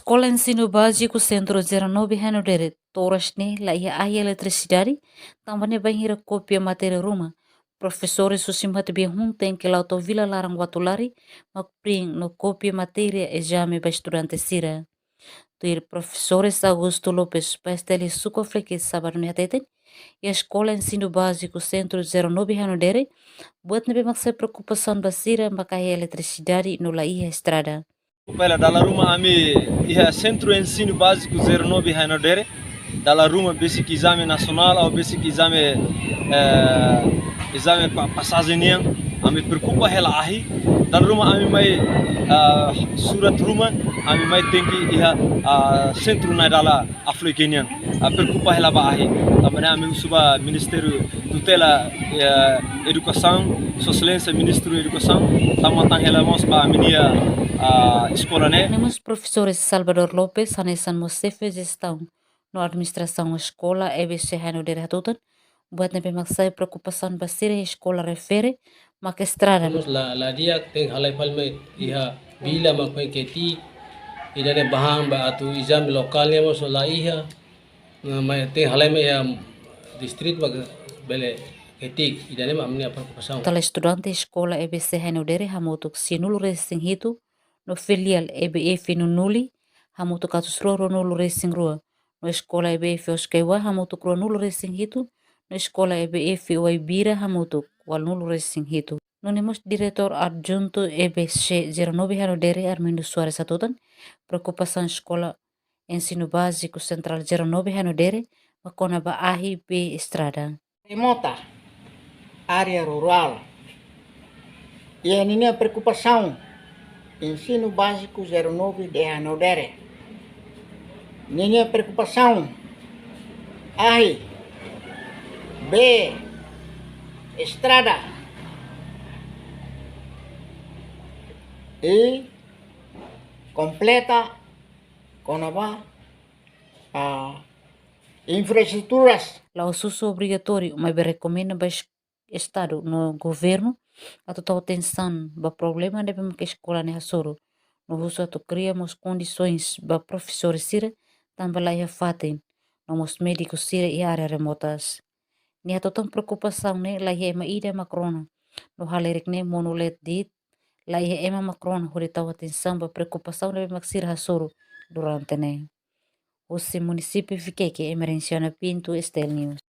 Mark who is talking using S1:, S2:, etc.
S1: Eskola Ensinu Baziku Centru 09 Haenaudere, oras laiha Ahi Eletrisidade, tanba bainhira copia materia ruma. Profesores husi matebian huun tenke laran Uato-Lari, makpring no copia materia ezame para estudantes sira. Tuir profesores Augusto Lopes, pasteli suco freque sábado ateten, e a Escola Ensinu Baziku Centru 09 Haenaudere, buat nebe maksa preocupação basira makai eletricidade no laiha Estrada.
S2: Pela dalla ruma ami iha Centro Ensino Básico 09 Haenaudere, dalla ruma basic exame nacional ou basic exame exame passagem ami Preokupa hela ahi dalla ruma ami mai surat ruma ami mai tenke iha centro na dalla africanian Preokupa hela ba ahi também ami suba Ministério tutela educação socialência Ministro educação tamatang hela mos ba minia escola
S1: Temos professores Salvador Lopes, Hanesan Mosefe, gestão na administração escola EBC Haenaudere Hatutan, buat nebe maksai preocupação basira escola refere, mak Estrada.
S3: Temos la dia tem halai palme iha bila makai keti idane bahang ba atu exame lokalnya mos laiha mai tem halai me distrito ba bele ketik idane ma amni apa pasang.
S1: Tala estudante escola EBC Haenaudere hamutuk sinulu racing hitu no filial EBF no nuli hamutuk atusroro nulu racing rua. No escola EBF Oskaiwa hamutuk rua nulu racing hitu, no escola EBF Waibira hamutuk wal nulu racing hitu. Nonemos diretor adjunto EBC 09 Haenaudere Armindo Soares Atutan, preocupação escola Ensino Básico Central 09 Haenaudere, makona ba Ahi B Estrada.
S4: Remota, área rural. E a minha preocupação, Ensino Básico 09 de Haenaudere. Minha preocupação, Ahi, B, Estrada. E completa com infraestruturas.
S1: Lá o SUS obrigatório, mas recomenda para Estado no governo a total atenção para problema de que escola ne hasoro. No uso to criamos condições para professores sira também lá fatem, nos médicos sira e áreas remotas. Ni a total preocupação ne lá é ida macrona. No halerik ne monolet dit lá é ema macrona hore tau atenção para preocupação de maxir hasoro durante ne. O município fique que emergenciona Pinto Estel News.